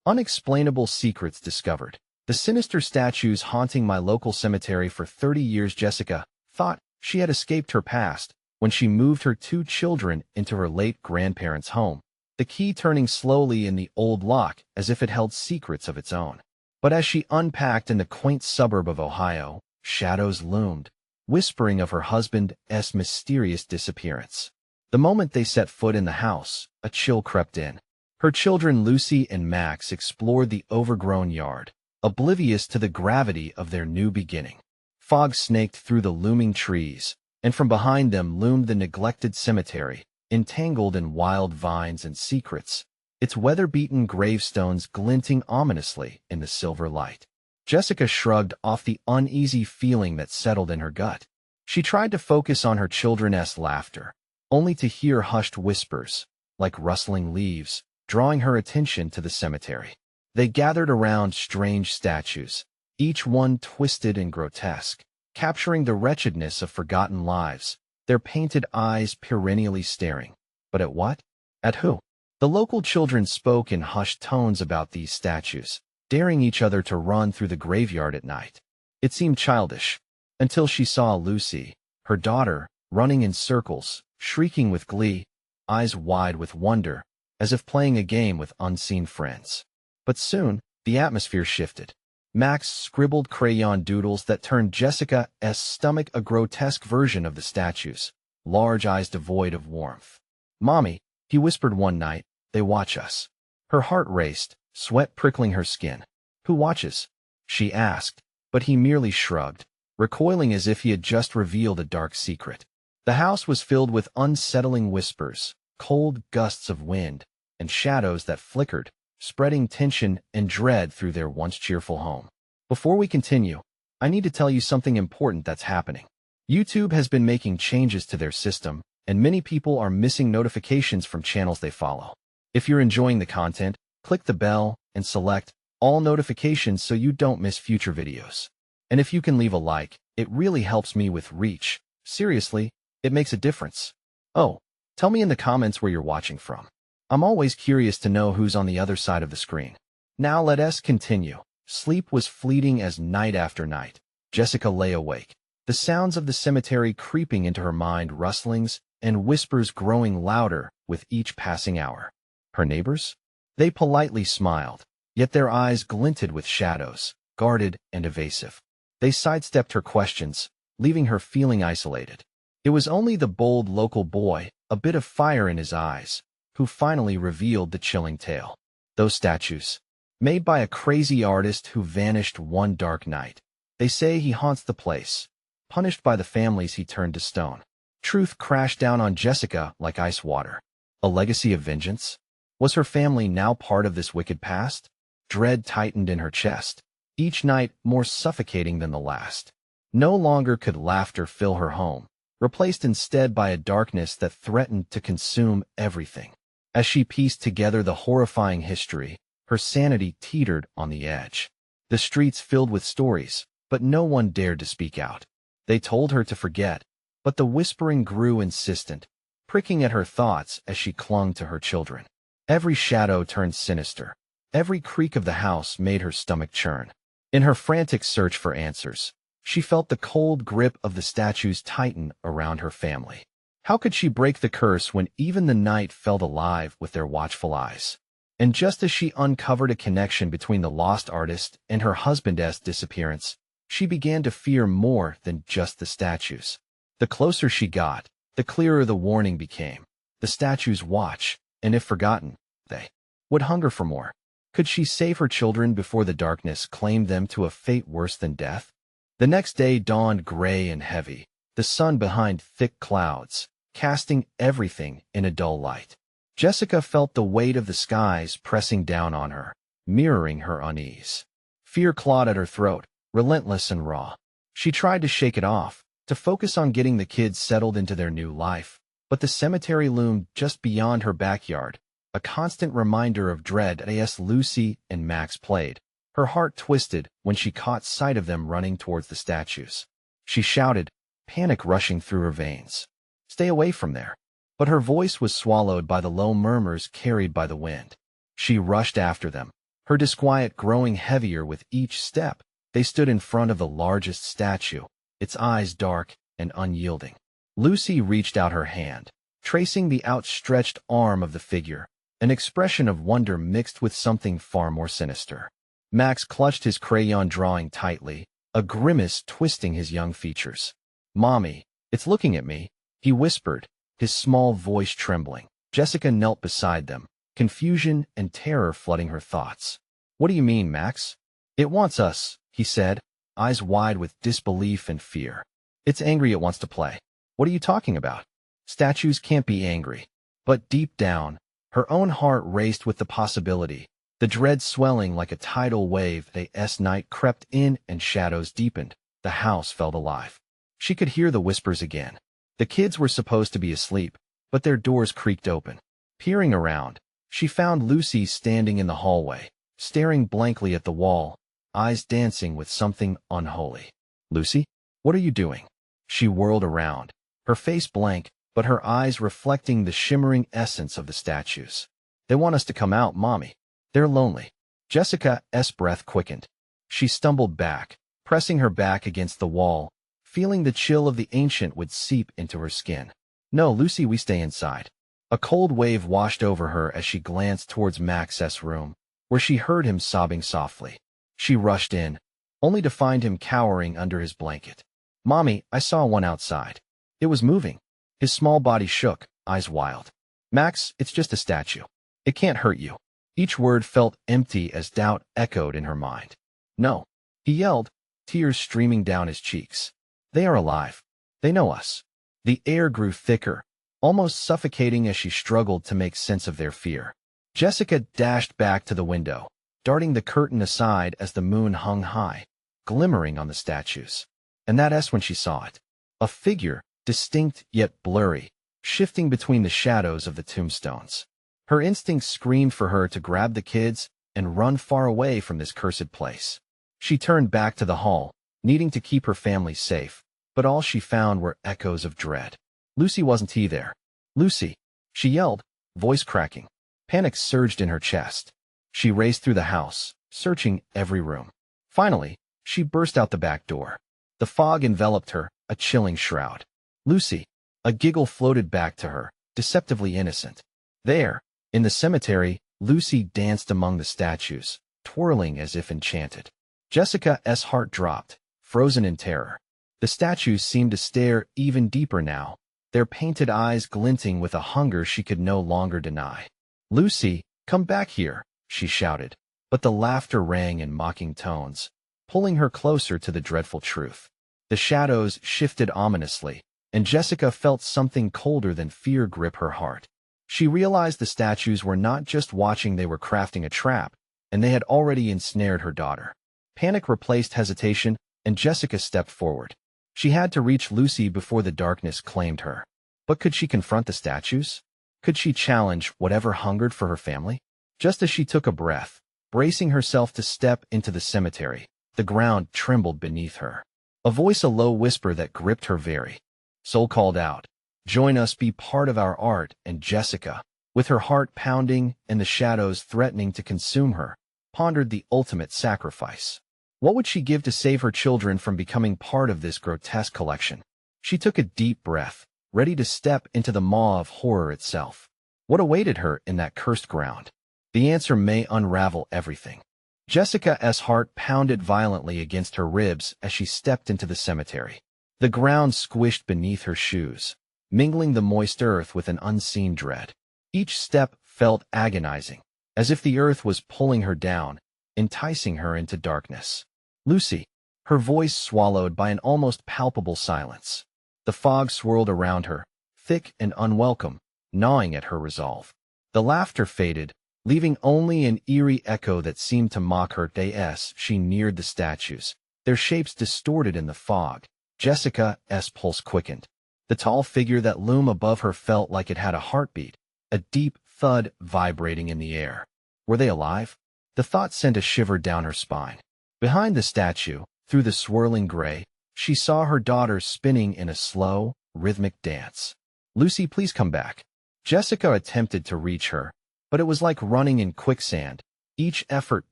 Unexplainable secrets discovered. The sinister statues haunting my local cemetery for 30 years. Jessica thought she had escaped her past when she moved her two children into her late grandparents' home, the key turning slowly in the old lock as if it held secrets of its own. But as she unpacked in the quaint suburb of Ohio, shadows loomed, whispering of her husband's mysterious disappearance. The moment they set foot in the house, a chill crept in. Her children Lucy and Max explored the overgrown yard, oblivious to the gravity of their new beginning. Fog snaked through the looming trees, and from behind them loomed the neglected cemetery, entangled in wild vines and secrets, its weather-beaten gravestones glinting ominously in the silver light. Jessica shrugged off the uneasy feeling that settled in her gut. She tried to focus on her children's laughter, only to hear hushed whispers, like rustling leaves, drawing her attention to the cemetery. They gathered around strange statues, each one twisted and grotesque, capturing the wretchedness of forgotten lives, their painted eyes perennially staring. But at what? At who? The local children spoke in hushed tones about these statues, daring each other to run through the graveyard at night. It seemed childish, until she saw Lucy, her daughter, running in circles, shrieking with glee, eyes wide with wonder, as if playing a game with unseen friends. But soon, the atmosphere shifted. Max scribbled crayon doodles that turned Jessica's stomach a grotesque version of the statues, large eyes devoid of warmth. "Mommy," he whispered one night, "they watch us." Her heart raced, sweat prickling her skin. "Who watches?" she asked, but he merely shrugged, recoiling as if he had just revealed a dark secret. The house was filled with unsettling whispers, cold gusts of wind, and shadows that flickered, spreading tension and dread through their once cheerful home. Before we continue, I need to tell you something important that's happening. YouTube has been making changes to their system, and many people are missing notifications from channels they follow. If you're enjoying the content, click the bell and select all notifications so you don't miss future videos. And if you can leave a like, it really helps me with reach. Seriously, it makes a difference. Oh, tell me in the comments where you're watching from. I'm always curious to know who's on the other side of the screen. Now let us continue. Sleep was fleeting as night after night. Jessica lay awake, the sounds of the cemetery creeping into her mind, rustlings and whispers growing louder with each passing hour. Her neighbors? They politely smiled, yet their eyes glinted with shadows, guarded and evasive. They sidestepped her questions, leaving her feeling isolated. It was only the bold local boy, a bit of fire in his eyes, who finally revealed the chilling tale. Those statues, made by a crazy artist who vanished one dark night. They say he haunts the place, punished by the families he turned to stone. Truth crashed down on Jessica like ice water. A legacy of vengeance? Was her family now part of this wicked past? Dread tightened in her chest, each night more suffocating than the last. No longer could laughter fill her home, replaced instead by a darkness that threatened to consume everything. As she pieced together the horrifying history, her sanity teetered on the edge. The streets filled with stories, but no one dared to speak out. They told her to forget, but the whispering grew insistent, pricking at her thoughts as she clung to her children. Every shadow turned sinister. Every creak of the house made her stomach churn. In her frantic search for answers, she felt the cold grip of the statues tighten around her family. How could she break the curse when even the night felt alive with their watchful eyes? And just as she uncovered a connection between the lost artist and her husband's disappearance, she began to fear more than just the statues. The closer she got, the clearer the warning became. The statues watch, and if forgotten, they would hunger for more. Could she save her children before the darkness claimed them to a fate worse than death? The next day dawned gray and heavy, the sun behind thick clouds, casting everything in a dull light. Jessica felt the weight of the skies pressing down on her, mirroring her unease. Fear clawed at her throat, relentless and raw. She tried to shake it off, to focus on getting the kids settled into their new life, but the cemetery loomed just beyond her backyard, a constant reminder of dread as Lucy and Max played. Her heart twisted when she caught sight of them running towards the statues. She shouted, panic rushing through her veins. "Stay away from there." But her voice was swallowed by the low murmurs carried by the wind. She rushed after them, her disquiet growing heavier with each step. They stood in front of the largest statue, its eyes dark and unyielding. Lucy reached out her hand, tracing the outstretched arm of the figure, an expression of wonder mixed with something far more sinister. Max clutched his crayon drawing tightly, a grimace twisting his young features. "Mommy, it's looking at me," he whispered, his small voice trembling. Jessica knelt beside them, confusion and terror flooding her thoughts. "What do you mean, Max?" "It wants us," he said, eyes wide with disbelief and fear. "It's angry it wants to play." "What are you talking about? Statues can't be angry." But deep down, her own heart raced with the possibility. The dread swelling like a tidal wave. As night crept in and shadows deepened, the house felt alive. She could hear the whispers again. The kids were supposed to be asleep, but their doors creaked open. Peering around, she found Lucy standing in the hallway, staring blankly at the wall, eyes dancing with something unholy. "Lucy, what are you doing?" She whirled around, her face blank, but her eyes reflecting the shimmering essence of the statues. "They want us to come out, Mommy. They're lonely." Jessica's breath quickened. She stumbled back, pressing her back against the wall, feeling the chill of the ancient would seep into her skin. "No, Lucy, we stay inside." A cold wave washed over her as she glanced towards Max's room, where she heard him sobbing softly. She rushed in, only to find him cowering under his blanket. "Mommy, I saw one outside. It was moving." His small body shook, eyes wild. "Max, it's just a statue. It can't hurt you." Each word felt empty as doubt echoed in her mind. "No," he yelled, tears streaming down his cheeks. "They are alive. They know us." The air grew thicker, almost suffocating as she struggled to make sense of their fear. Jessica dashed back to the window, darting the curtain aside as the moon hung high, glimmering on the statues. And that's when she saw it. A figure, distinct yet blurry, shifting between the shadows of the tombstones. Her instincts screamed for her to grab the kids and run far away from this cursed place. She turned back to the hall, needing to keep her family safe, but all she found were echoes of dread. Lucy wasn't there. "Lucy!" she yelled, voice cracking. Panic surged in her chest. She raced through the house, searching every room. Finally, she burst out the back door. The fog enveloped her, a chilling shroud. "Lucy!" A giggle floated back to her, deceptively innocent. There, in the cemetery, Lucy danced among the statues, twirling as if enchanted. Jessica's heart dropped, frozen in terror. The statues seemed to stare even deeper now, their painted eyes glinting with a hunger she could no longer deny. "Lucy, come back here," she shouted, but the laughter rang in mocking tones, pulling her closer to the dreadful truth. The shadows shifted ominously, and Jessica felt something colder than fear grip her heart. She realized the statues were not just watching, they were crafting a trap, and they had already ensnared her daughter. Panic replaced hesitation, and Jessica stepped forward. She had to reach Lucy before the darkness claimed her. But could she confront the statues? Could she challenge whatever hungered for her family? Just as she took a breath, bracing herself to step into the cemetery, the ground trembled beneath her. A voice, a low whisper that gripped her very soul, called out, "Join us, be part of our art." And Jessica, with her heart pounding and the shadows threatening to consume her, pondered the ultimate sacrifice. What would she give to save her children from becoming part of this grotesque collection? She took a deep breath, ready to step into the maw of horror itself. What awaited her in that cursed ground? The answer may unravel everything. Jessica's heart pounded violently against her ribs as she stepped into the cemetery. The ground squished beneath her shoes, mingling the moist earth with an unseen dread. Each step felt agonizing, as if the earth was pulling her down, enticing her into darkness. "Lucy," her voice swallowed by an almost palpable silence. The fog swirled around her, thick and unwelcome, gnawing at her resolve. The laughter faded, leaving only an eerie echo that seemed to mock her. As she neared the statues, their shapes distorted in the fog. Jessica's pulse quickened. The tall figure that loomed above her felt like it had a heartbeat, a deep thud vibrating in the air. Were they alive? The thought sent a shiver down her spine. Behind the statue, through the swirling gray, she saw her daughter spinning in a slow, rhythmic dance. "Lucy, please come back." Jessica attempted to reach her, but it was like running in quicksand. each effort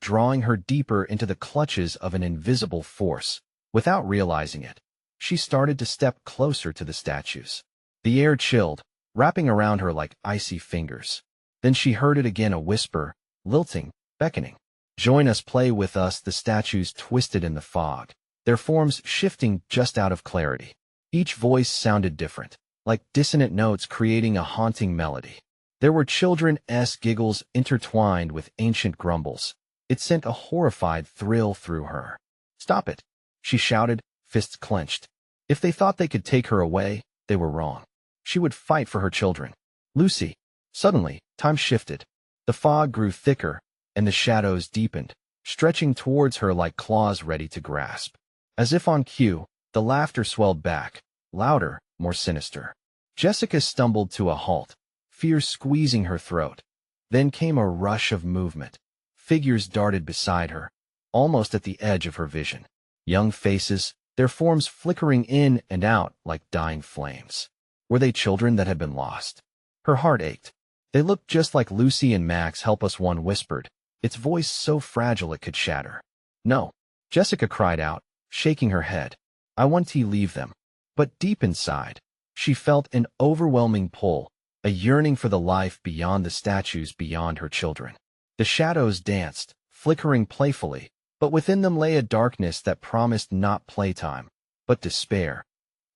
drawing her deeper into the clutches of an invisible force. Without realizing it, she started to step closer to the statues. The air chilled, wrapping around her like icy fingers. Then she heard it again, a whisper, lilting, beckoning. "Join us, play with us." The statues twisted in the fog, their forms shifting just out of clarity. Each voice sounded different, like dissonant notes creating a haunting melody. There were children's giggles intertwined with ancient grumbles. It sent a horrified thrill through her. "Stop it," she shouted, fists clenched. If they thought they could take her away, they were wrong. She would fight for her children. "Lucy." Suddenly, time shifted. The fog grew thicker, and the shadows deepened, stretching towards her like claws ready to grasp. As if on cue, the laughter swelled back, louder, more sinister. Jessica stumbled to a halt, fear squeezing her throat. Then came a rush of movement. Figures darted beside her, almost at the edge of her vision. Young faces, their forms flickering in and out like dying flames. Were they children that had been lost? Her heart ached. "They looked just like Lucy and Max." "Help us," one whispered, its voice so fragile it could shatter. "No," Jessica cried out, shaking her head. "I want to leave them." But deep inside, she felt an overwhelming pull, a yearning for the life beyond the statues, beyond her children. The shadows danced, flickering playfully, but within them lay a darkness that promised not playtime, but despair.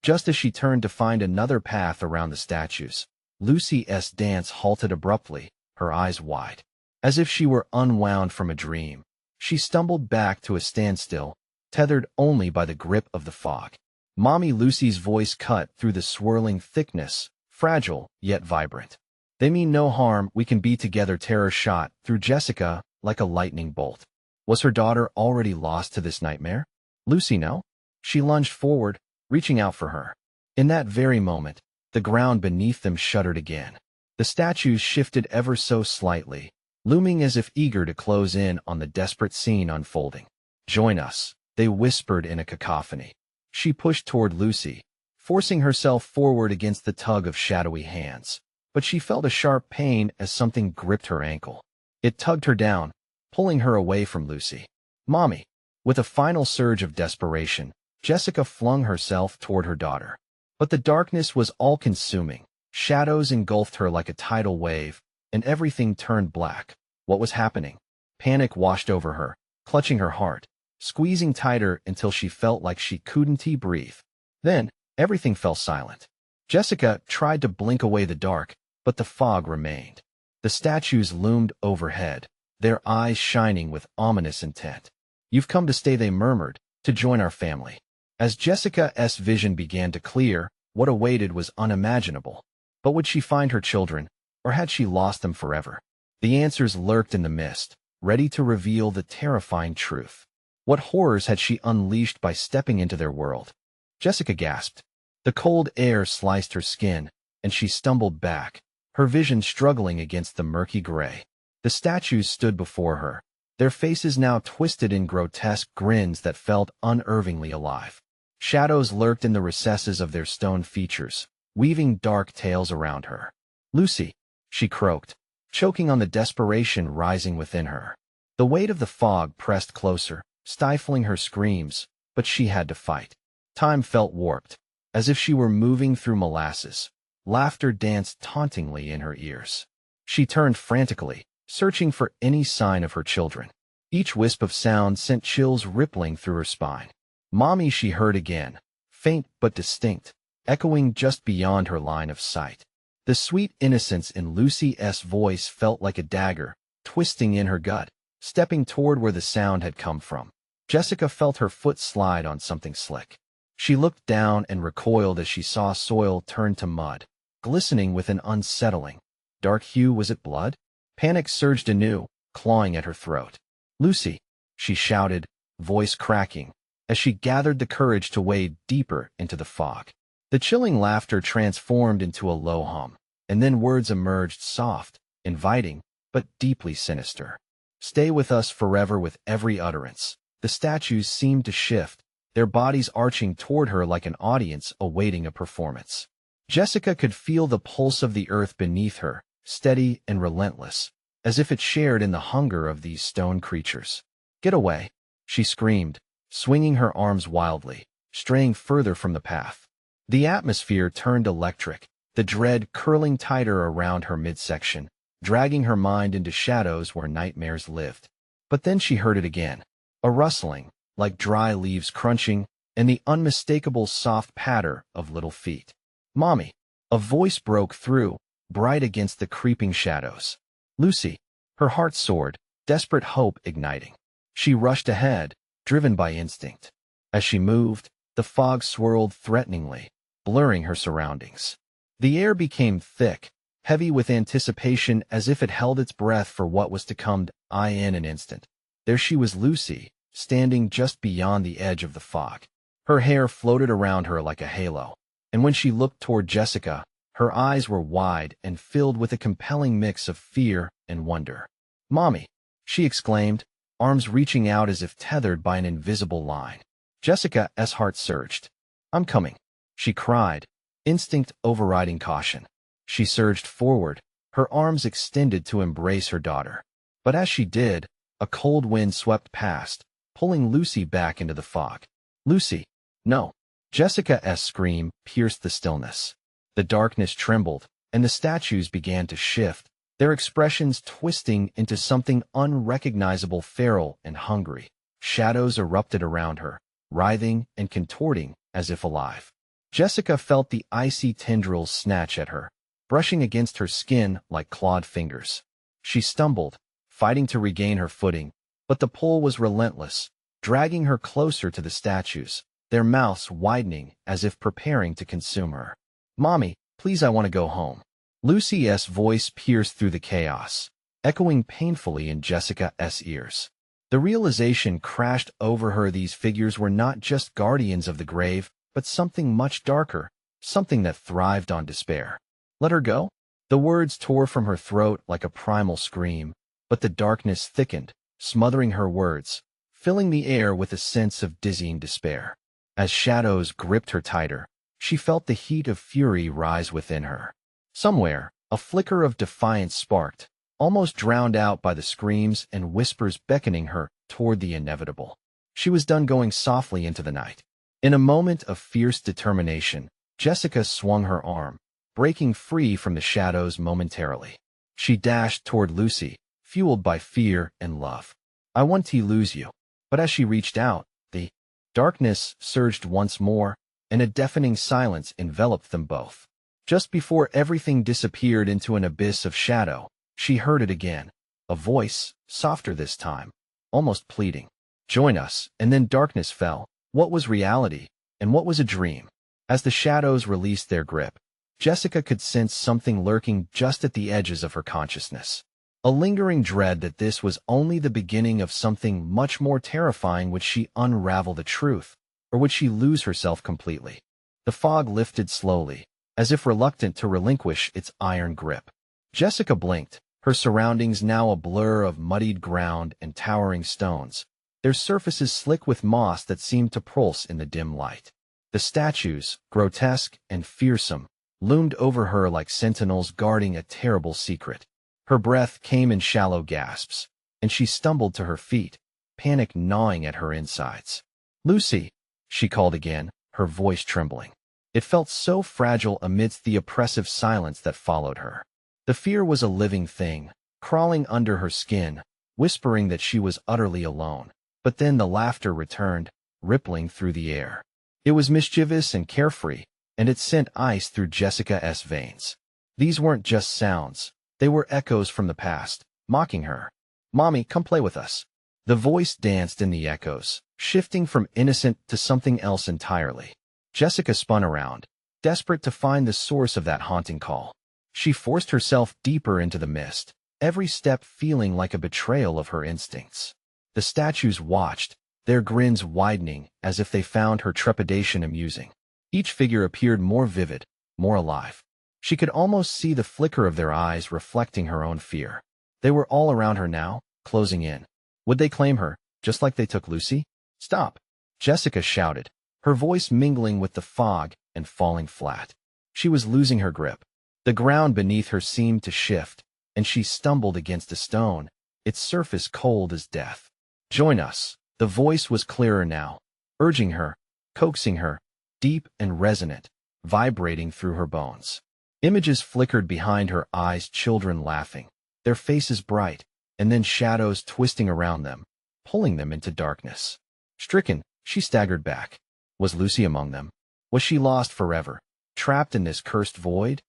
Just as she turned to find another path around the statues, Lucy's dance halted abruptly, her eyes wide. As if she were unwound from a dream, she stumbled back to a standstill, tethered only by the grip of the fog. Mommy, Lucy's voice cut through the swirling thickness, fragile yet vibrant. "They mean no harm, we can be together." Terror shot through Jessica like a lightning bolt. Was her daughter already lost to this nightmare? Lucy, no? She lunged forward, reaching out for her. In that very moment, the ground beneath them shuddered again. The statues shifted ever so slightly, looming as if eager to close in on the desperate scene unfolding. "Join us," they whispered in a cacophony. She pushed toward Lucy, forcing herself forward against the tug of shadowy hands. But she felt a sharp pain as something gripped her ankle. It tugged her down, pulling her away from Lucy. "Mommy!" With a final surge of desperation, Jessica flung herself toward her daughter. But the darkness was all-consuming. Shadows engulfed her like a tidal wave, and everything turned black. What was happening? Panic washed over her, clutching her heart, squeezing tighter until she felt like she couldn't breathe. Then, everything fell silent. Jessica tried to blink away the dark, but the fog remained. The statues loomed overhead, their eyes shining with ominous intent. "You've come to stay," they murmured, "to join our family." As Jessica's vision began to clear, what awaited was unimaginable. But would she find her children, or had she lost them forever? The answers lurked in the mist, ready to reveal the terrifying truth. What horrors had she unleashed by stepping into their world? Jessica gasped. The cold air sliced her skin, and she stumbled back, her vision struggling against the murky gray. The statues stood before her, their faces now twisted in grotesque grins that felt unnervingly alive. Shadows lurked in the recesses of their stone features, weaving dark tales around her. "Lucy," she croaked, choking on the desperation rising within her. The weight of the fog pressed closer, stifling her screams, but she had to fight. Time felt warped, as if she were moving through molasses. Laughter danced tauntingly in her ears. She turned frantically, searching for any sign of her children. Each wisp of sound sent chills rippling through her spine. "Mommy," she heard again, faint but distinct, echoing just beyond her line of sight. The sweet innocence in Lucy's voice felt like a dagger, twisting in her gut, stepping toward where the sound had come from. Jessica felt her foot slide on something slick. She looked down and recoiled as she saw soil turn to mud, glistening with an unsettling, dark hue. Was it blood? Panic surged anew, clawing at her throat. "Lucy," she shouted, voice cracking, as she gathered the courage to wade deeper into the fog. The chilling laughter transformed into a low hum, and then words emerged, soft, inviting, but deeply sinister. "Stay with us forever." With every utterance, the statues seemed to shift, their bodies arching toward her like an audience awaiting a performance. Jessica could feel the pulse of the earth beneath her, steady and relentless, as if it shared in the hunger of these stone creatures. "Get away," she screamed, swinging her arms wildly, straying further from the path. The atmosphere turned electric, the dread curling tighter around her midsection, dragging her mind into shadows where nightmares lived. But then she heard it again, a rustling, like dry leaves crunching, and the unmistakable soft patter of little feet. "Mommy!" A voice broke through, bright against the creeping shadows. "Lucy!" Her heart soared, desperate hope igniting. She rushed ahead, driven by instinct. As she moved, the fog swirled threateningly, blurring her surroundings. The air became thick, heavy with anticipation, as if it held its breath for what was to come. In an instant, there she was, Lucy, standing just beyond the edge of the fog. Her hair floated around her like a halo, and when she looked toward Jessica, her eyes were wide and filled with a compelling mix of fear and wonder. "Mommy!" she exclaimed, arms reaching out as if tethered by an invisible line. Jessica's heart surged. "I'm coming," she cried, instinct overriding caution. She surged forward, her arms extended to embrace her daughter. But as she did, a cold wind swept past, pulling Lucy back into the fog. "Lucy, no!" Jessica's scream pierced the stillness. The darkness trembled, and the statues began to shift, their expressions twisting into something unrecognizable, feral and hungry. Shadows erupted around her, writhing and contorting as if alive. Jessica felt the icy tendrils snatch at her, brushing against her skin like clawed fingers. She stumbled, fighting to regain her footing, but the pull was relentless, dragging her closer to the statues, their mouths widening as if preparing to consume her. "Mommy, please, I want to go home." Lucy's voice pierced through the chaos, echoing painfully in Jessica's ears. The realization crashed over her: these figures were not just guardians of the grave, but something much darker, something that thrived on despair. "Let her go?" The words tore from her throat like a primal scream, but the darkness thickened, smothering her words, filling the air with a sense of dizzying despair. As shadows gripped her tighter, she felt the heat of fury rise within her. Somewhere, a flicker of defiance sparked, almost drowned out by the screams and whispers beckoning her toward the inevitable. She was done, going softly into the night. In a moment of fierce determination, Jessica swung her arm, breaking free from the shadows momentarily. She dashed toward Lucy, fueled by fear and love. "I want to lose you." But as she reached out, the darkness surged once more, and a deafening silence enveloped them both. Just before everything disappeared into an abyss of shadow, she heard it again, a voice, softer this time, almost pleading. "Join us." And then darkness fell. What was reality, and what was a dream? As the shadows released their grip, Jessica could sense something lurking just at the edges of her consciousness. A lingering dread that this was only the beginning of something much more terrifying. Would she unravel the truth, or would she lose herself completely? The fog lifted slowly, as if reluctant to relinquish its iron grip. Jessica blinked, her surroundings now a blur of muddied ground and towering stones, their surfaces slick with moss that seemed to pulse in the dim light. The statues, grotesque and fearsome, loomed over her like sentinels guarding a terrible secret. Her breath came in shallow gasps, and she stumbled to her feet, panic gnawing at her insides. "Lucy," she called again, her voice trembling. It felt so fragile amidst the oppressive silence that followed her. The fear was a living thing, crawling under her skin, whispering that she was utterly alone. But then the laughter returned, rippling through the air. It was mischievous and carefree, and it sent ice through Jessica's veins. These weren't just sounds. They were echoes from the past, mocking her. "Mommy, come play with us." The voice danced in the echoes, shifting from innocent to something else entirely. Jessica spun around, desperate to find the source of that haunting call. She forced herself deeper into the mist, every step feeling like a betrayal of her instincts. The statues watched, their grins widening as if they found her trepidation amusing. Each figure appeared more vivid, more alive. She could almost see the flicker of their eyes reflecting her own fear. They were all around her now, closing in. Would they claim her, just like they took Lucy? "Stop!" Jessica shouted, her voice mingling with the fog and falling flat. She was losing her grip. The ground beneath her seemed to shift, and she stumbled against a stone, its surface cold as death. "Join us." The voice was clearer now, urging her, coaxing her, deep and resonant, vibrating through her bones. Images flickered behind her eyes, children laughing, their faces bright, and then shadows twisting around them, pulling them into darkness. Stricken, she staggered back. Was Lucy among them? Was she lost forever, trapped in this cursed void?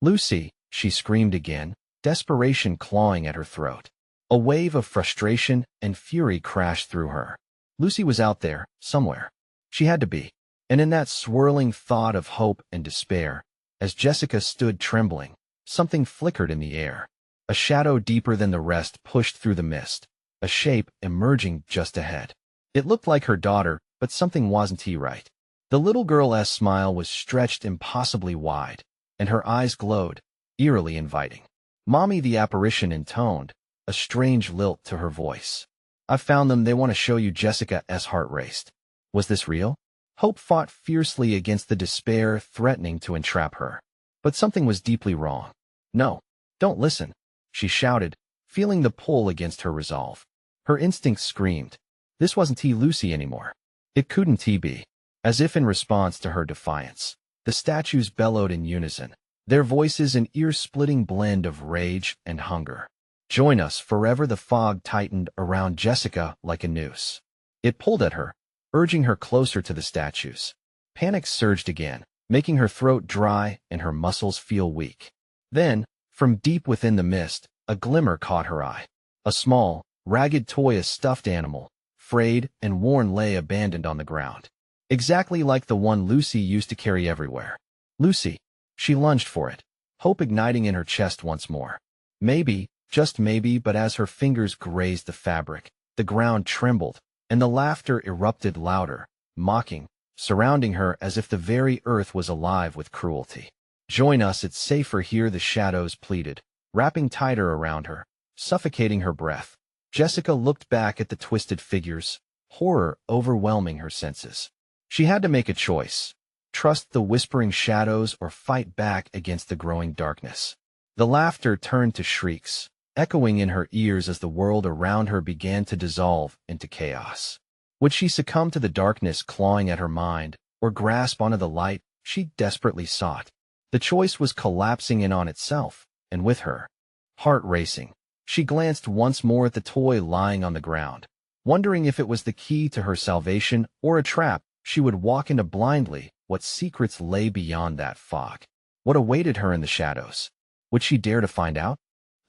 "Lucy!" she screamed again, desperation clawing at her throat. A wave of frustration and fury crashed through her. Lucy was out there, somewhere. She had to be. And in that swirling thought of hope and despair, as Jessica stood trembling, something flickered in the air. A shadow deeper than the rest pushed through the mist, a shape emerging just ahead. It looked like her daughter, but something wasn't right. The little girl's smile was stretched impossibly wide, and her eyes glowed, eerily inviting. "Mommy," the apparition intoned, a strange lilt to her voice. "I found them. They want to show you." Jessica's heart raced. Was this real? Hope fought fiercely against the despair threatening to entrap her. But something was deeply wrong. "No, don't listen," she shouted, feeling the pull against her resolve. Her instincts screamed. This wasn't Lucy anymore. It couldn't be. As if in response to her defiance, the statues bellowed in unison, their voices an ear-splitting blend of rage and hunger. "Join us forever." The fog tightened around Jessica like a noose. It pulled at her, urging her closer to the statues. Panic surged again, making her throat dry and her muscles feel weak. Then, from deep within the mist, a glimmer caught her eye. A small, ragged toy, a stuffed animal, frayed and worn, lay abandoned on the ground. Exactly like the one Lucy used to carry everywhere. "Lucy!" She lunged for it, hope igniting in her chest once more. Maybe, just maybe, but as her fingers grazed the fabric, the ground trembled, and the laughter erupted louder, mocking, surrounding her as if the very earth was alive with cruelty. "Join us, it's safer here," the shadows pleaded, wrapping tighter around her, suffocating her breath. Jessica looked back at the twisted figures, horror overwhelming her senses. She had to make a choice: trust the whispering shadows or fight back against the growing darkness. The laughter turned to shrieks, echoing in her ears as the world around her began to dissolve into chaos. Would she succumb to the darkness clawing at her mind, or grasp onto the light she desperately sought? The choice was collapsing in on itself, and with her. Heart racing, she glanced once more at the toy lying on the ground, wondering if it was the key to her salvation or a trap she would walk into blindly. What secrets lay beyond that fog? What awaited her in the shadows? Would she dare to find out?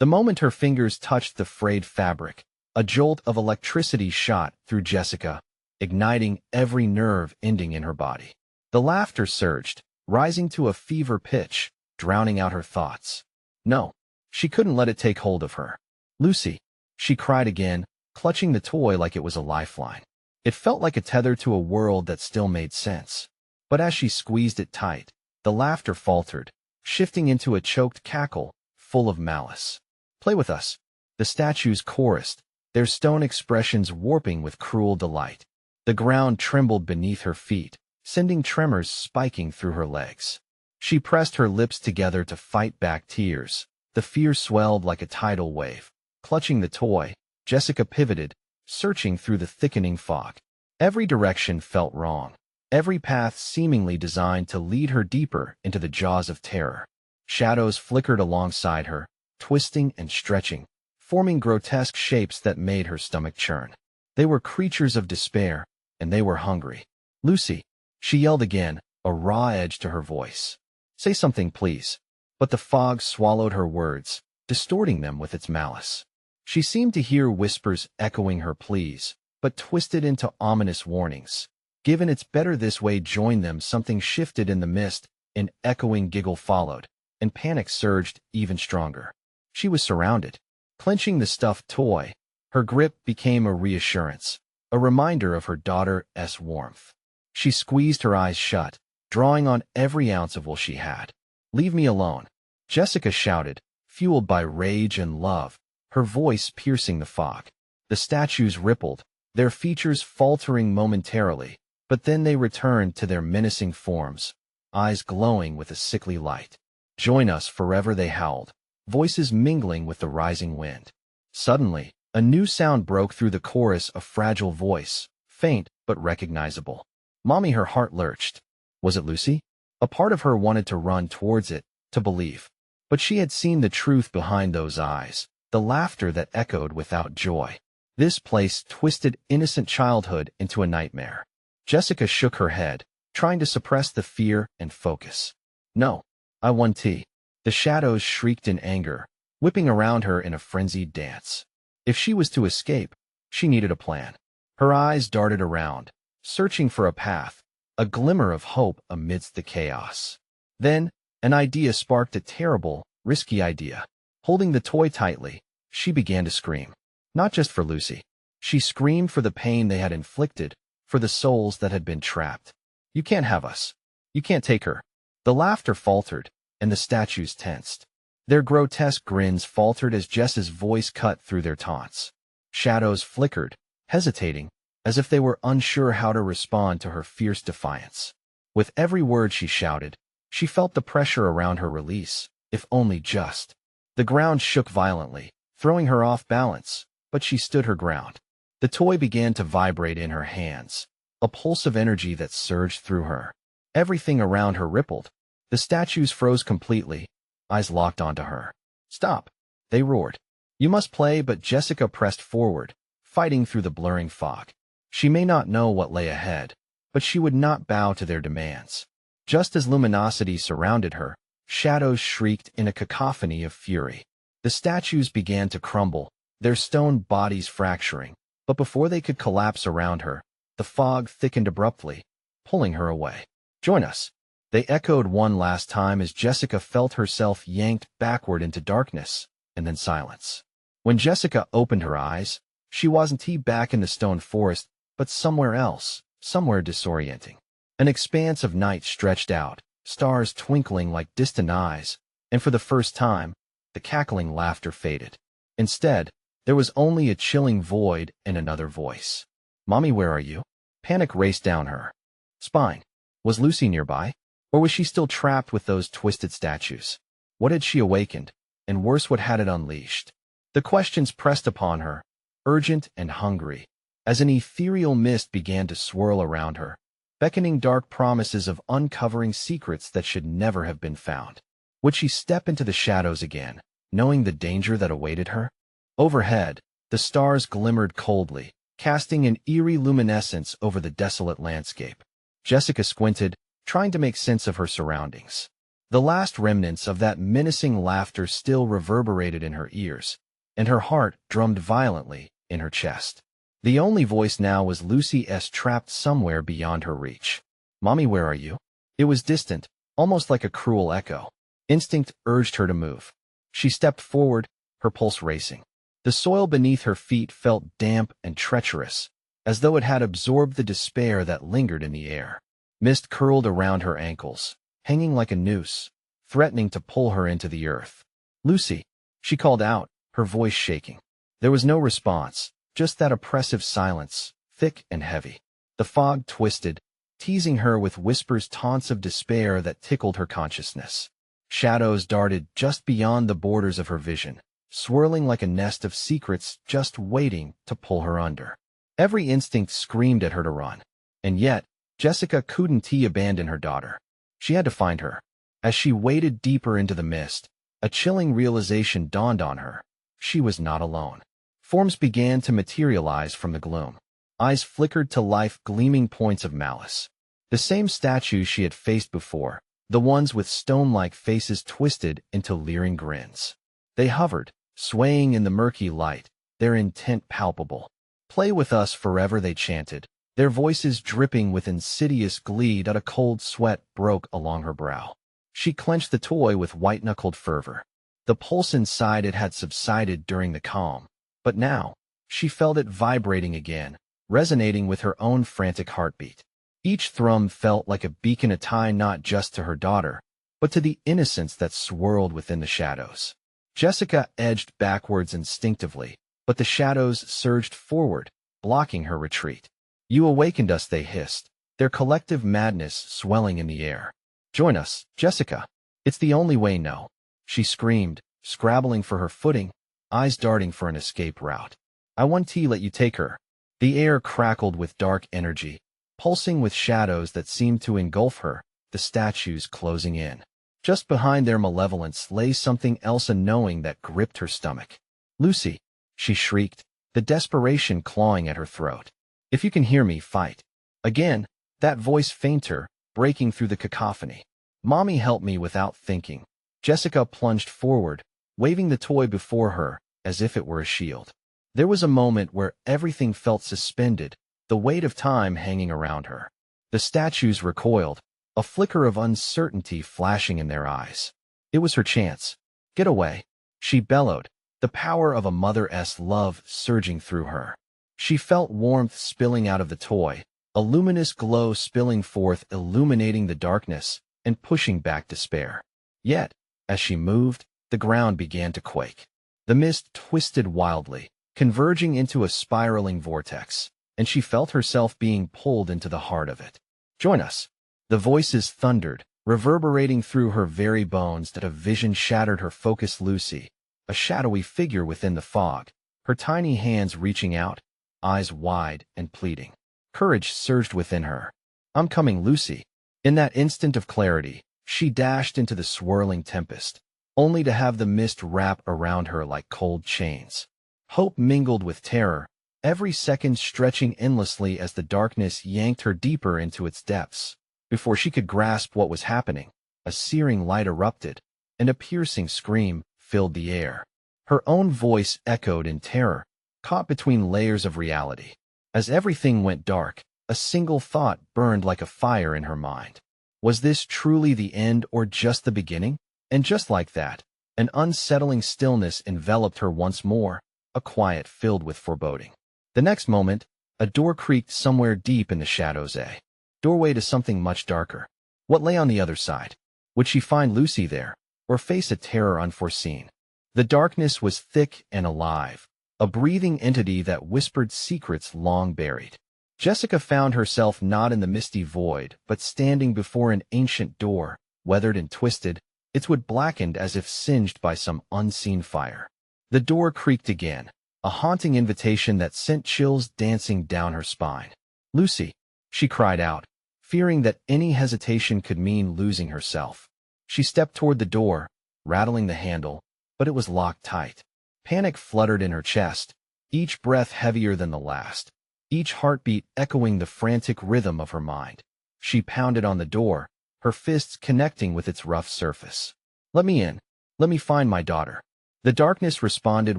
The moment her fingers touched the frayed fabric, a jolt of electricity shot through Jessica, igniting every nerve ending in her body. The laughter surged, rising to a fever pitch, drowning out her thoughts. No, she couldn't let it take hold of her. "Lucy!" she cried again, clutching the toy like it was a lifeline. It felt like a tether to a world that still made sense. But as she squeezed it tight, the laughter faltered, shifting into a choked cackle, full of malice. "Play with us," the statues chorused, their stone expressions warping with cruel delight. The ground trembled beneath her feet, sending tremors spiking through her legs. She pressed her lips together to fight back tears. The fear swelled like a tidal wave. Clutching the toy, Jessica pivoted, searching through the thickening fog. Every direction felt wrong, every path seemingly designed to lead her deeper into the jaws of terror. Shadows flickered alongside her, twisting and stretching, forming grotesque shapes that made her stomach churn. They were creatures of despair, and they were hungry. "Lucy!" she yelled again, a raw edge to her voice. "Say something, please." But the fog swallowed her words, distorting them with its malice. She seemed to hear whispers echoing her pleas, but twisted into ominous warnings. Given "it's better this way," join them. Something shifted in the mist, an echoing giggle followed, and panic surged even stronger. She was surrounded. Clenching the stuffed toy, her grip became a reassurance, a reminder of her daughter's warmth. She squeezed her eyes shut, drawing on every ounce of will she had. "Leave me alone," Jessica shouted, fueled by rage and love, her voice piercing the fog. The statues rippled, their features faltering momentarily, but then they returned to their menacing forms, eyes glowing with a sickly light. "Join us forever," they howled, voices mingling with the rising wind. Suddenly, a new sound broke through the chorus, a fragile voice, faint but recognizable. Mommy, her heart lurched. Was it Lucy? A part of her wanted to run towards it, to believe. But she had seen the truth behind those eyes, the laughter that echoed without joy. This place twisted innocent childhood into a nightmare. Jessica shook her head, trying to suppress the fear and focus. No, I want tea. The shadows shrieked in anger, whipping around her in a frenzied dance. If she was to escape, she needed a plan. Her eyes darted around, searching for a path, a glimmer of hope amidst the chaos. Then, an idea sparked, a terrible, risky idea. Holding the toy tightly, she began to scream. Not just for Lucy. She screamed for the pain they had inflicted, for the souls that had been trapped. You can't have us. You can't take her. The laughter faltered, and the statues tensed. Their grotesque grins faltered as Jess's voice cut through their taunts. Shadows flickered, hesitating, as if they were unsure how to respond to her fierce defiance. With every word she shouted, she felt the pressure around her release, if only just. The ground shook violently, throwing her off balance, but she stood her ground. The toy began to vibrate in her hands, a pulse of energy that surged through her. Everything around her rippled. The statues froze completely, eyes locked onto her. Stop, they roared. You must play, but Jessica pressed forward, fighting through the blurring fog. She may not know what lay ahead, but she would not bow to their demands. Just as luminosity surrounded her, shadows shrieked in a cacophony of fury. The statues began to crumble, their stone bodies fracturing, but before they could collapse around her, the fog thickened abruptly, pulling her away. Join us. They echoed one last time as Jessica felt herself yanked backward into darkness, and then silence. When Jessica opened her eyes, she wasn't back in the stone forest, but somewhere else, somewhere disorienting. An expanse of night stretched out, stars twinkling like distant eyes, and for the first time, the cackling laughter faded. Instead, there was only a chilling void and another voice. Mommy, where are you? Panic raced down her spine. Was Lucy nearby? Or was she still trapped with those twisted statues? What had she awakened? And worse, what had it unleashed? The questions pressed upon her, urgent and hungry, as an ethereal mist began to swirl around her, beckoning dark promises of uncovering secrets that should never have been found. Would she step into the shadows again, knowing the danger that awaited her? Overhead, the stars glimmered coldly, casting an eerie luminescence over the desolate landscape. Jessica squinted, trying to make sense of her surroundings. The last remnants of that menacing laughter still reverberated in her ears, and her heart drummed violently in her chest. The only voice now was Lucy's, trapped somewhere beyond her reach. Mommy, where are you? It was distant, almost like a cruel echo. Instinct urged her to move. She stepped forward, her pulse racing. The soil beneath her feet felt damp and treacherous, as though it had absorbed the despair that lingered in the air. Mist curled around her ankles, hanging like a noose, threatening to pull her into the earth. Lucy, she called out, her voice shaking. There was no response, just that oppressive silence, thick and heavy. The fog twisted, teasing her with whispers, taunts of despair that tickled her consciousness. Shadows darted just beyond the borders of her vision, swirling like a nest of secrets just waiting to pull her under. Every instinct screamed at her to run. And yet, Jessica couldn't abandon her daughter. She had to find her. As she waded deeper into the mist, a chilling realization dawned on her. She was not alone. Forms began to materialize from the gloom. Eyes flickered to life, gleaming points of malice. The same statues she had faced before, the ones with stone-like faces twisted into leering grins. They hovered, swaying in the murky light, their intent palpable. Play with us forever, they chanted, their voices dripping with insidious glee. A cold sweat broke along her brow. She clenched the toy with white-knuckled fervor. The pulse inside it had subsided during the calm, but now, she felt it vibrating again, resonating with her own frantic heartbeat. Each thrum felt like a beacon, a tie not just to her daughter, but to the innocence that swirled within the shadows. Jessica edged backwards instinctively, but the shadows surged forward, blocking her retreat. You awakened us, they hissed, their collective madness swelling in the air. Join us, Jessica. It's the only way. No, she screamed, scrabbling for her footing, eyes darting for an escape route. I won't let you take her. The air crackled with dark energy, pulsing with shadows that seemed to engulf her, the statues closing in. Just behind their malevolence lay something else unknowing that gripped her stomach. Lucy, she shrieked, the desperation clawing at her throat. If you can hear me, fight. Again, that voice fainter, breaking through the cacophony. Mommy, help me. Without thinking, Jessica plunged forward, waving the toy before her as if it were a shield. There was a moment where everything felt suspended, the weight of time hanging around her. The statues recoiled, a flicker of uncertainty flashing in their eyes. It was her chance. Get away, she bellowed, the power of a mother's love surging through her. She felt warmth spilling out of the toy, a luminous glow spilling forth, illuminating the darkness and pushing back despair. Yet, as she moved, the ground began to quake. The mist twisted wildly, converging into a spiraling vortex, and she felt herself being pulled into the heart of it. Join us. The voices thundered, reverberating through her very bones. That a vision shattered her focus. Lucy, a shadowy figure within the fog, her tiny hands reaching out, eyes wide and pleading. Courage surged within her. I'm coming, Lucy. In that instant of clarity, she dashed into the swirling tempest, only to have the mist wrap around her like cold chains. Hope mingled with terror, every second stretching endlessly as the darkness yanked her deeper into its depths. Before she could grasp what was happening, a searing light erupted, and a piercing scream filled the air. Her own voice echoed in terror, caught between layers of reality. As everything went dark, a single thought burned like a fire in her mind. Was this truly the end or just the beginning? And just like that, an unsettling stillness enveloped her once more, a quiet filled with foreboding. The next moment, a door creaked somewhere deep in the shadows, a doorway to something much darker. What lay on the other side? Would she find Lucy there, or face a terror unforeseen? The darkness was thick and alive, a breathing entity that whispered secrets long buried. Jessica found herself not in the misty void, but standing before an ancient door, weathered and twisted, its wood blackened as if singed by some unseen fire. The door creaked again, a haunting invitation that sent chills dancing down her spine. Lucy, she cried out, fearing that any hesitation could mean losing herself. She stepped toward the door, rattling the handle, but it was locked tight. Panic fluttered in her chest, each breath heavier than the last, each heartbeat echoing the frantic rhythm of her mind. She pounded on the door, her fists connecting with its rough surface. Let me in. Let me find my daughter. The darkness responded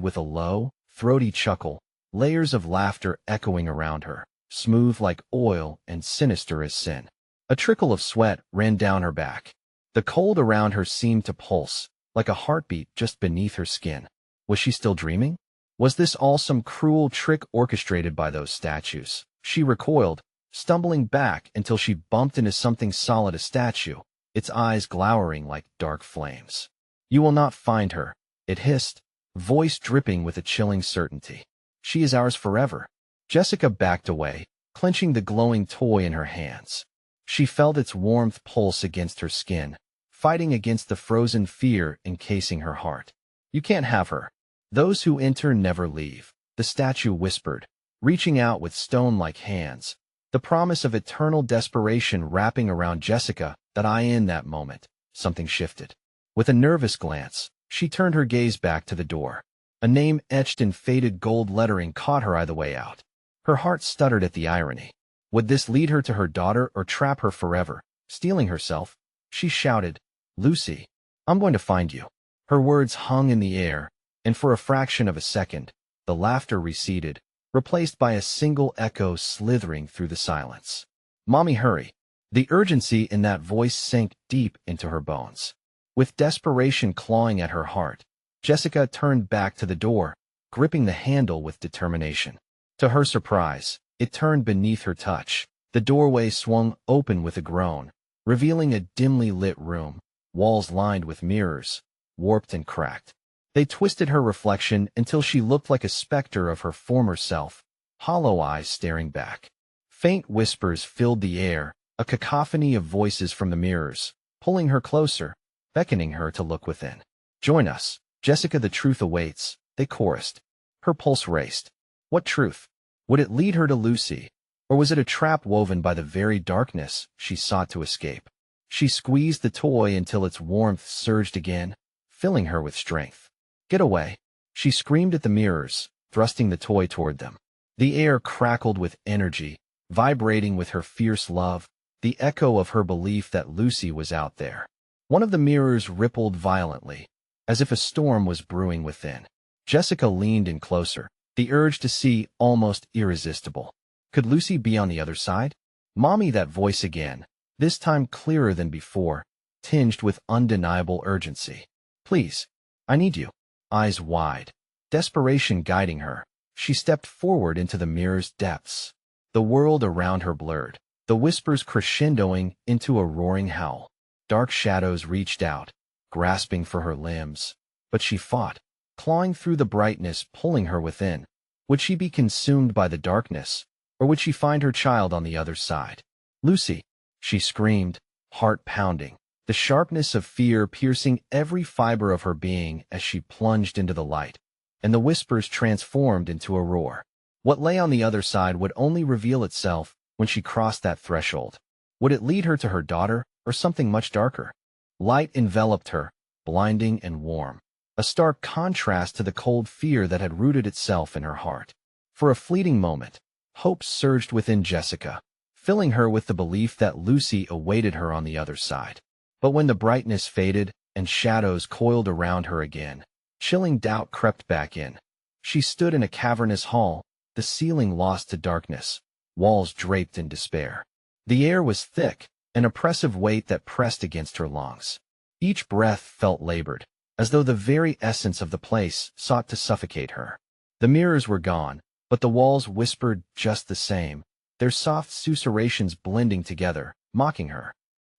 with a low, throaty chuckle, layers of laughter echoing around her, smooth like oil and sinister as sin. A trickle of sweat ran down her back. The cold around her seemed to pulse, like a heartbeat just beneath her skin. Was she still dreaming? Was this all some cruel trick orchestrated by those statues? She recoiled, stumbling back until she bumped into something solid, a statue, its eyes glowering like dark flames. You will not find her, it hissed, voice dripping with a chilling certainty. She is ours forever. Jessica backed away, clenching the glowing toy in her hands. She felt its warmth pulse against her skin, fighting against the frozen fear encasing her heart. You can't have her. Those who enter never leave, the statue whispered, reaching out with stone-like hands, the promise of eternal desperation wrapping around Jessica. In that moment, something shifted. With a nervous glance, she turned her gaze back to the door. A name etched in faded gold lettering caught her eye the way out. Her heart stuttered at the irony. Would this lead her to her daughter or trap her forever, stealing herself? She shouted, Lucy, I'm going to find you. Her words hung in the air, and for a fraction of a second, the laughter receded, replaced by a single echo slithering through the silence. Mommy, hurry. The urgency in that voice sank deep into her bones. With desperation clawing at her heart, Jessica turned back to the door, gripping the handle with determination. To her surprise, it turned beneath her touch. The doorway swung open with a groan, revealing a dimly lit room, walls lined with mirrors, warped and cracked. They twisted her reflection until she looked like a specter of her former self, hollow eyes staring back. Faint whispers filled the air, a cacophony of voices from the mirrors, pulling her closer, beckoning her to look within. Join us, Jessica, the truth awaits, they chorused. Her pulse raced. What truth? Would it lead her to Lucy? Or was it a trap woven by the very darkness she sought to escape? She squeezed the toy until its warmth surged again, filling her with strength. Get away! She screamed at the mirrors, thrusting the toy toward them. The air crackled with energy, vibrating with her fierce love, the echo of her belief that Lucy was out there. One of the mirrors rippled violently, as if a storm was brewing within. Jessica leaned in closer, the urge to see almost irresistible. Could Lucy be on the other side? Mommy, that voice again, this time clearer than before, tinged with undeniable urgency. Please, I need you. Eyes wide, desperation guiding her, she stepped forward into the mirror's depths. The world around her blurred, the whispers crescendoing into a roaring howl. Dark shadows reached out, grasping for her limbs, but she fought, clawing through the brightness, pulling her within. Would she be consumed by the darkness, or would she find her child on the other side? Lucy, she screamed, heart pounding, the sharpness of fear piercing every fiber of her being as she plunged into the light, and the whispers transformed into a roar. What lay on the other side would only reveal itself when she crossed that threshold. Would it lead her to her daughter, or something much darker? Light enveloped her, blinding and warm, a stark contrast to the cold fear that had rooted itself in her heart. For a fleeting moment, hope surged within Jessica, filling her with the belief that Lucy awaited her on the other side. But when the brightness faded and shadows coiled around her again, chilling doubt crept back in. She stood in a cavernous hall, the ceiling lost to darkness, walls draped in despair. The air was thick, an oppressive weight that pressed against her lungs. Each breath felt labored, as though the very essence of the place sought to suffocate her. The mirrors were gone, but the walls whispered just the same, their soft susurrations blending together, mocking her.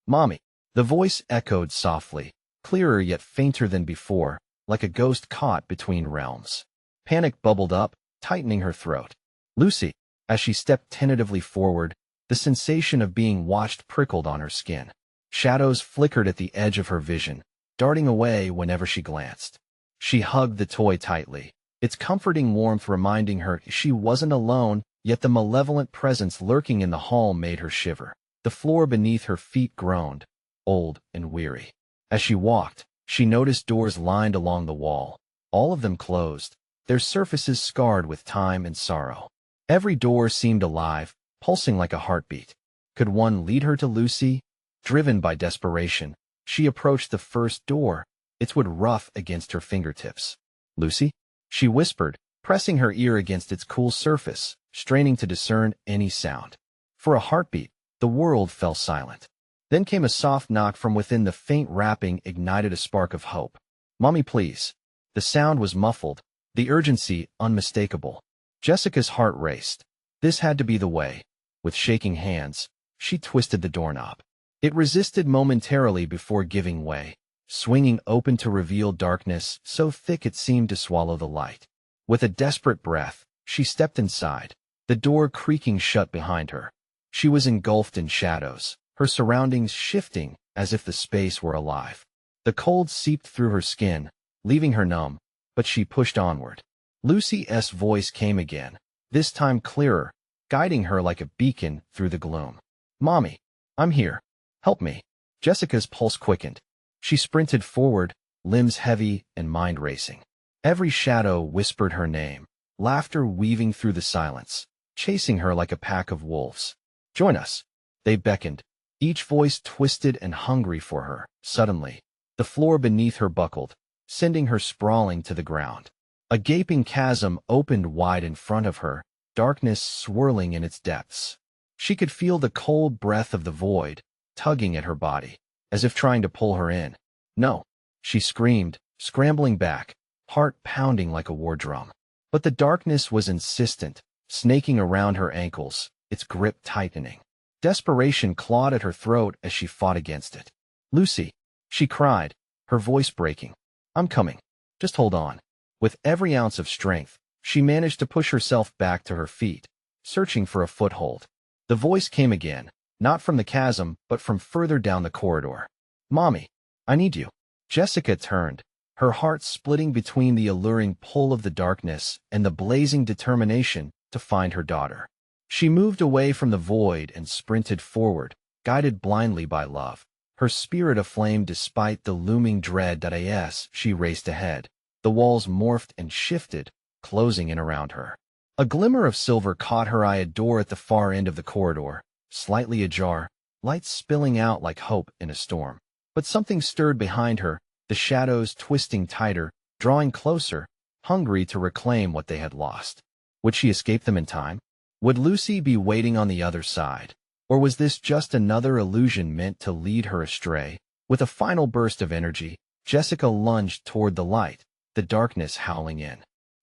Mommy! The voice echoed softly, clearer yet fainter than before, like a ghost caught between realms. Panic bubbled up, tightening her throat. Lucy! As she stepped tentatively forward, the sensation of being watched prickled on her skin. Shadows flickered at the edge of her vision, darting away whenever she glanced. She hugged the toy tightly, its comforting warmth reminding her she wasn't alone, yet the malevolent presence lurking in the hall made her shiver. The floor beneath her feet groaned, old and weary. As she walked, she noticed doors lined along the wall, all of them closed, their surfaces scarred with time and sorrow. Every door seemed alive, pulsing like a heartbeat. Could one lead her to Lucy? Driven by desperation, she approached the first door, its wood rough against her fingertips. Lucy? She whispered, pressing her ear against its cool surface, straining to discern any sound. For a heartbeat, the world fell silent. Then came a soft knock from within. The faint rapping ignited a spark of hope. Mommy, please. The sound was muffled, the urgency unmistakable. Jessica's heart raced. This had to be the way. With shaking hands, she twisted the doorknob. It resisted momentarily before giving way, swinging open to reveal darkness so thick it seemed to swallow the light. With a desperate breath, she stepped inside, the door creaking shut behind her. She was engulfed in shadows, her surroundings shifting as if the space were alive. The cold seeped through her skin, leaving her numb, but she pushed onward. Lucy's voice came again, this time clearer, guiding her like a beacon through the gloom. Mommy, I'm here. Help me. Jessica's pulse quickened. She sprinted forward, limbs heavy and mind racing. Every shadow whispered her name, laughter weaving through the silence, chasing her like a pack of wolves. Join us. They beckoned, each voice twisted and hungry for her. Suddenly, the floor beneath her buckled, sending her sprawling to the ground. A gaping chasm opened wide in front of her, darkness swirling in its depths. She could feel the cold breath of the void, tugging at her body, as if trying to pull her in. No, she screamed, scrambling back, heart pounding like a war drum. But the darkness was insistent, snaking around her ankles, its grip tightening. Desperation clawed at her throat as she fought against it. Lucy, she cried, her voice breaking. I'm coming. Just hold on. With every ounce of strength, she managed to push herself back to her feet, searching for a foothold. The voice came again, not from the chasm, but from further down the corridor. Mommy, I need you. Jessica turned, her heart splitting between the alluring pull of the darkness and the blazing determination to find her daughter. She moved away from the void and sprinted forward, guided blindly by love. Her spirit aflame despite the looming dread that as she raced ahead. The walls morphed and shifted, closing in around her. A glimmer of silver caught her eye, a door at the far end of the corridor, slightly ajar, light spilling out like hope in a storm. But something stirred behind her, the shadows twisting tighter, drawing closer, hungry to reclaim what they had lost. Would she escape them in time? Would Lucy be waiting on the other side? Or was this just another illusion meant to lead her astray? With a final burst of energy, Jessica lunged toward the light, the darkness howling in.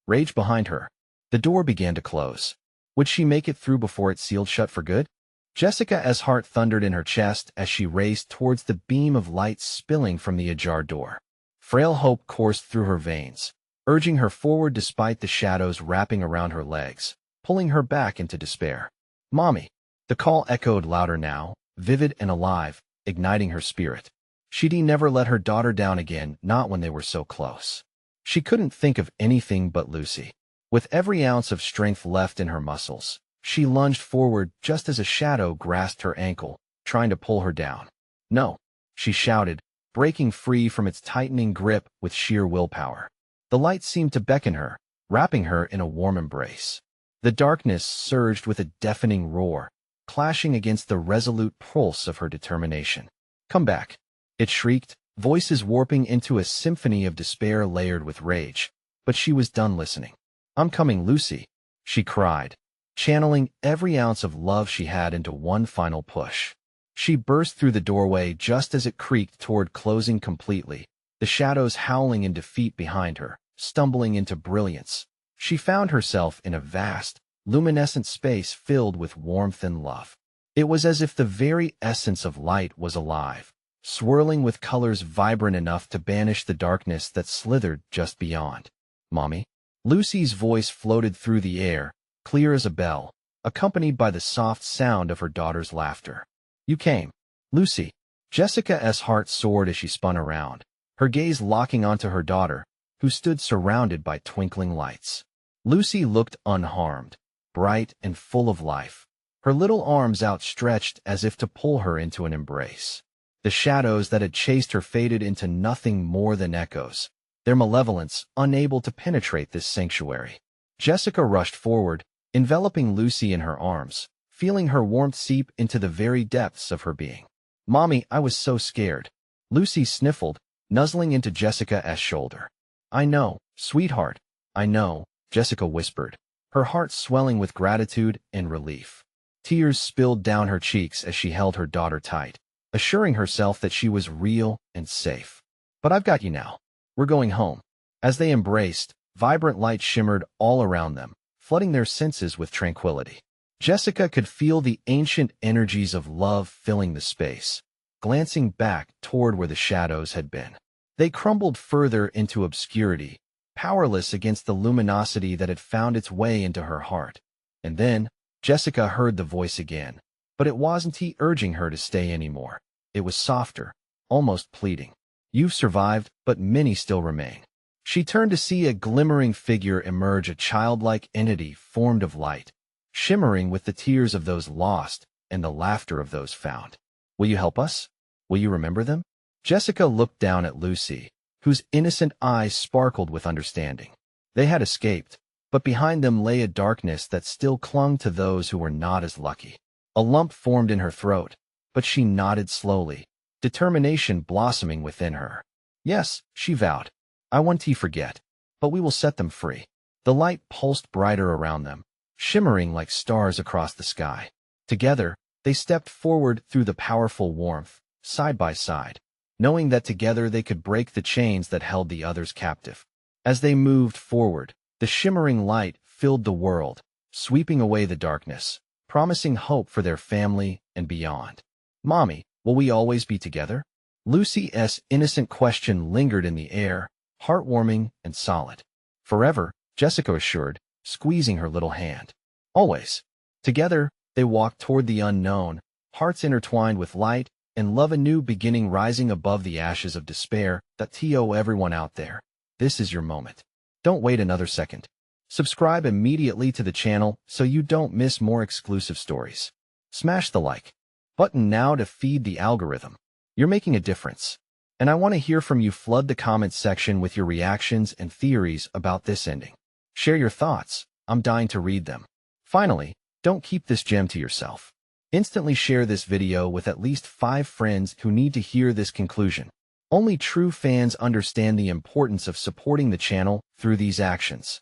Rage behind her. The door began to close. Would she make it through before it sealed shut for good? Jessica's heart thundered in her chest as she raced towards the beam of light spilling from the ajar door. Frail hope coursed through her veins, urging her forward despite the shadows wrapping around her legs, pulling her back into despair. "Mommy!" The call echoed louder now, vivid and alive, igniting her spirit. She'd never let her daughter down again, not when they were so close. She couldn't think of anything but Lucy. With every ounce of strength left in her muscles, she lunged forward just as a shadow grasped her ankle, trying to pull her down. "No!" she shouted, breaking free from its tightening grip with sheer willpower. The light seemed to beckon her, wrapping her in a warm embrace. The darkness surged with a deafening roar, clashing against the resolute pulse of her determination. "Come back!" it shrieked, voices warping into a symphony of despair layered with rage. But she was done listening. "I'm coming, Lucy," she cried, channeling every ounce of love she had into one final push. She burst through the doorway just as it creaked toward closing completely, the shadows howling in defeat behind her, stumbling into brilliance. She found herself in a vast, luminescent space filled with warmth and love. It was as if the very essence of light was alive, swirling with colors vibrant enough to banish the darkness that slithered just beyond. "Mommy?" Lucy's voice floated through the air, clear as a bell, accompanied by the soft sound of her daughter's laughter. "You came." "Lucy." Jessica's heart soared as she spun around, her gaze locking onto her daughter, who stood surrounded by twinkling lights. Lucy looked unharmed, bright and full of life, her little arms outstretched as if to pull her into an embrace. The shadows that had chased her faded into nothing more than echoes, their malevolence unable to penetrate this sanctuary. Jessica rushed forward, enveloping Lucy in her arms, feeling her warmth seep into the very depths of her being. "Mommy, I was so scared." Lucy sniffled, nuzzling into Jessica's shoulder. "I know, sweetheart, I know," Jessica whispered, her heart swelling with gratitude and relief. Tears spilled down her cheeks as she held her daughter tight, assuring herself that she was real and safe. "But I've got you now. We're going home." As they embraced, vibrant light shimmered all around them, flooding their senses with tranquility. Jessica could feel the ancient energies of love filling the space, glancing back toward where the shadows had been. They crumbled further into obscurity, powerless against the luminosity that had found its way into her heart. And then, Jessica heard the voice again, but it wasn't he urging her to stay anymore. It was softer, almost pleading. "You've survived, but many still remain." She turned to see a glimmering figure emerge, a childlike entity formed of light, shimmering with the tears of those lost and the laughter of those found. "Will you help us? Will you remember them?" Jessica looked down at Lucy, whose innocent eyes sparkled with understanding. They had escaped, but behind them lay a darkness that still clung to those who were not as lucky. A lump formed in her throat, but she nodded slowly, determination blossoming within her. "Yes," she vowed, "I won't forget, but we will set them free." The light pulsed brighter around them, shimmering like stars across the sky. Together, they stepped forward through the powerful warmth, side by side, knowing that together they could break the chains that held the others captive. As they moved forward, the shimmering light filled the world, sweeping away the darkness, promising hope for their family and beyond. "Mommy, will we always be together?" Lucy's innocent question lingered in the air, heartwarming and solid. "Forever," Jessica assured, squeezing her little hand. "Always." Together, they walked toward the unknown, hearts intertwined with light, and love a new beginning rising above the ashes of despair. To everyone out there, this is your moment. Don't wait another second. Subscribe immediately to the channel so you don't miss more exclusive stories. Smash the like button now to feed the algorithm. You're making a difference. And I want to hear from you. Flood the comments section with your reactions and theories about this ending. Share your thoughts. I'm dying to read them. Finally, don't keep this gem to yourself. Instantly share this video with at least 5 friends who need to hear this conclusion. Only true fans understand the importance of supporting the channel through these actions.